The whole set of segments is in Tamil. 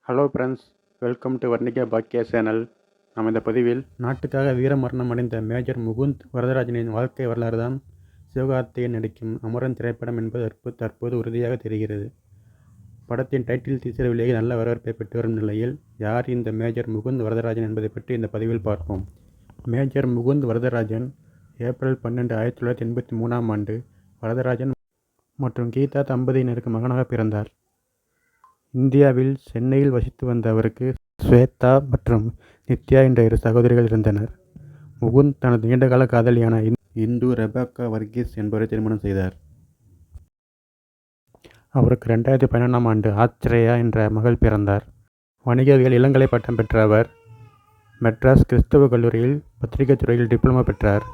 Hello friends, welcome to Varnika பாக்கியா சேனல். நம்ம இந்த பதிவில் நாட்டுக்காக வீரமரணம் அடைந்த மேஜர் முகுந்த் வரதராஜனின் வாழ்க்கை வரலாறு தான் சிவகார்த்திகேயன் நடிக்கும் அமரன் திரைப்படம் என்பது தற்போது உறுதியாக தெரிகிறது. படத்தின் டைட்டில் டீசரிலேயே நல்ல வரவேற்பை பெற்று வரும் நிலையில் யார் இந்த மேஜர் முகுந்த் வரதராஜன் என்பதை பற்றி இந்த பதிவில் பார்ப்போம். மேஜர் முகுந்த் வரதராஜன் ஏப்ரல் 12, 1983ஆம் ஆண்டு வரதராஜன் மற்றும் கீதா தம்பதியினருக்கு மகனாக பிறந்தார். இந்தியாவில் சென்னையில் வசித்து வந்த அவருக்கு ஸ்வேதா மற்றும் நித்யா என்ற 2 சகோதரிகள் இருந்தனர். முகுந்த் தனது நீண்டகால காதலியான இந்து ரெபேக்கா வர்கீஸ் என்பவரை திருமணம் செய்தார். அவருக்கு 2011ஆம் ஆண்டு ஆத்ரேயா என்ற மகள் பிறந்தார். வணிகவியல் இளங்கலை பட்டம் பெற்ற அவர் மெட்ராஸ் கிறிஸ்தவ கல்லூரியில் பத்திரிகை துறையில் டிப்ளமோ பெற்றார்.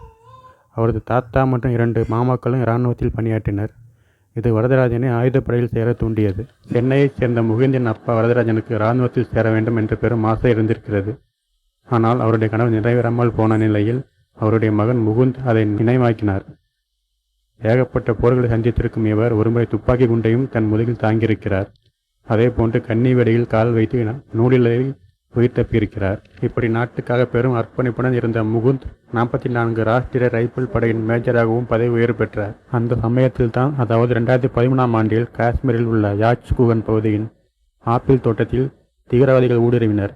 அவரது தாத்தா மற்றும் 2 மாமாக்களும் இராணுவத்தில் பணியாற்றினர். இது வரதராஜனை ஆயுதப்படையில் சேர தூண்டியது. சென்னையைச் சேர்ந்த முகுந்தின் அப்பா வரதராஜனுக்கு இராணுவத்தில் சேர வேண்டும் என்று பெரும் ஆசை இருந்திருக்கிறது. ஆனால் அவருடைய கனவு நிறைவேறாமல் போன நிலையில் அவருடைய மகன் முகுந்த் அதை நினைவாக்கினார். ஏகப்பட்ட போர்களை சந்தித்திருக்கும் இவர் ஒருமுறை துப்பாக்கி குண்டையும் தன் முதுகில் தாங்கியிருக்கிறார். அதே போன்று கன்னி வெடியில் கால் வைத்து நூலிலை உயிர் தப்பியிருக்கிறார். இப்படி நாட்டுக்காக பெரும் அர்ப்பணிப்புடன் இருந்த முகுந்த் 44 ராஷ்டிரிய ரைபிள் படையின் மேஜராகவும் பதவி உயர்வு பெற்றார். அந்த சமயத்தில் தான், அதாவது 2013ஆம் ஆண்டில் காஷ்மீரில் உள்ள யாச் குகன் பகுதியின் ஆப்பிள் தோட்டத்தில் தீவிரவாதிகள் ஊடுருவினர்.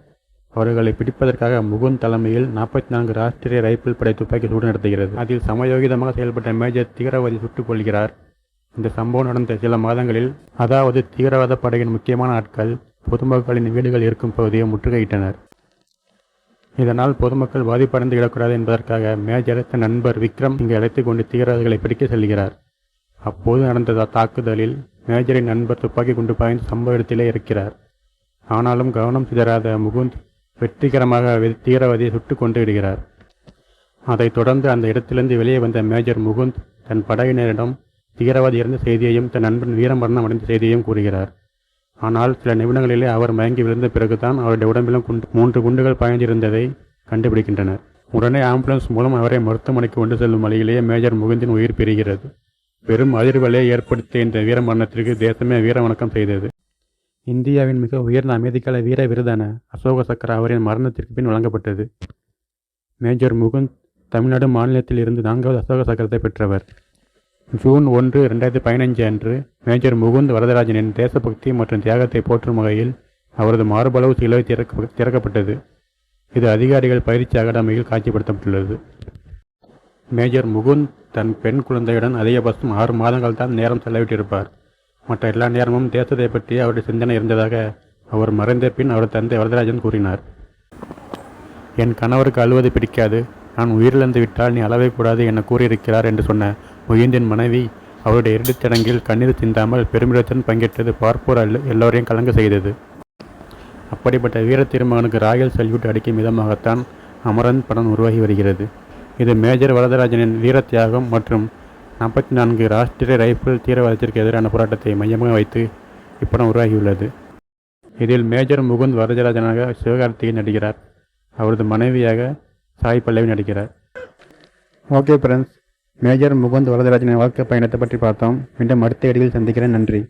அவர்களை பிடிப்பதற்காக முகுந்த் தலைமையில் 44 ராஷ்டிரிய ரைபிள் படை துப்பாக்கி சூடு நடத்துகிறது. அதில் சமயோகிதமாக செயல்பட்ட மேஜர் தீவிரவாதி சுட்டுக் கொள்கிறார். இந்த சம்பவம் நடந்த சில மாதங்களில், அதாவது தீவிரவாத படையின் முக்கியமான ஆட்கள் பொதுமக்களின் வீடுகள் இருக்கும் பகுதியை முற்றுகையிட்டனர். இதனால் பொதுமக்கள் பாதிப்படைந்து விடக்கூடாது என்பதற்காக மேஜர் தன் நண்பர் விக்ரம் இங்கு அழைத்து கொண்டு தீவிரவாதிகளை பிடிக்க செல்கிறார். அப்போது நடந்த தாக்குதலில் மேஜரின் நண்பர் துப்பாக்கி குண்டு பாய்ந்து சம்பவ இடத்திலே இருக்கிறார். ஆனாலும் கவனம் சிதறாத முகுந்த் வெற்றிகரமாக தீவிரவாதியை சுட்டுக் கொண்டு விடுகிறார். அதைத் தொடர்ந்து அந்த இடத்திலிருந்து வெளியே வந்த மேஜர் முகுந்த் தன் படையினரிடம் தீவிரவாதி இறந்த செய்தியையும் தன் நண்பன் வீரமரணம் அடைந்த செய்தியையும் கூறுகிறார். ஆனால் சில நிமிடங்களிலே அவர் மயங்கி விழுந்த பிறகுதான் அவருடைய உடம்பிலும் 3 குண்டுகள் பாய்ந்திருந்ததை கண்டுபிடிக்கின்றனர். உடனே ஆம்புலன்ஸ் மூலம் அவரை மருத்துவமனைக்கு கொண்டு செல்லும் வழியிலேயே மேஜர் முகுந்தின் உயிர் பிரிகிறது. பெரும் அதிர்வலை ஏற்படுத்திய இந்த வீரமரணத்திற்கு தேசமே வீரவணக்கம் செய்தது. இந்தியாவின் மிக உயர்ந்த அமைதிக்கால வீர விருதான அசோக சக்கர அவரின் மரணத்திற்கு பின் வழங்கப்பட்டது. மேஜர் முகுந்த் தமிழ்நாடு மாநிலத்தில் இருந்து 4வது அசோக சக்கரத்தை பெற்றவர். ஜூன் 1, 2015 அன்று மேஜர் முகுந்த் வரதராஜனின் தேசபக்தி மற்றும் தியாகத்தை போற்றும் வகையில் அவரது மார்பளவு சிலுவை திறக்கப்பட்டது. இது அதிகாரிகள் பயிற்சி அகாடமியில் காட்சிப்படுத்தப்பட்டுள்ளது. மேஜர் முகுந்த் தன் பெண் குழந்தையுடன் அதிகபட்சம் 6 மாதங்கள் தான் நேரம் செலவிட்டிருப்பார். மற்ற எல்லா நேரமும் தேசத்தை பற்றி அவருடைய சிந்தனை இருந்ததாக அவர் மறைந்த பின் அவரது தந்தை வரதராஜன் கூறினார். என் கணவருக்கு அழுவது பிடிக்காது, நான் உயிரிழந்து விட்டால் நீ அளவே கூடாது என கூறியிருக்கிறார் என்று சொன்ன முகுந்தின் மனைவி அவருடைய இறுதிச்சடங்கில் கண்ணீர் சிந்தாமல் பெருமிதத்துடன் பங்கேற்றது பார்ப்போர் எல்லோரையும் கலங்க செய்தது. அப்படிப்பட்ட வீர திருமகனுக்கு ராயல் சல்யூட் அடிக்கும் விதமாகத்தான் அமரன் படம் உருவாகி வருகிறது. இது மேஜர் வரதராஜனின் வீர தியாகம் மற்றும் 44 ராஷ்டிரிய ரைபிள் தீவிரவாதத்திற்கு எதிரான போராட்டத்தை மையமாக வைத்து இப்படம் உருவாகியுள்ளது. இதில் மேஜர் முகுந்த் வரதராஜனாக சிவகார்த்திகேயன் நடிக்கிறார். அவரது மனைவியாக சாய் பல்லவி நடிக்கிறார். ஓகே ஃப்ரெண்ட்ஸ், மேஜர் முகுந்த் வரதராஜனின் வாழ்க்கை பயணத்தை பற்றி பார்த்தோம். மீண்டும் அடுத்த வீடியோவில் சந்திக்கிறேன். நன்றி.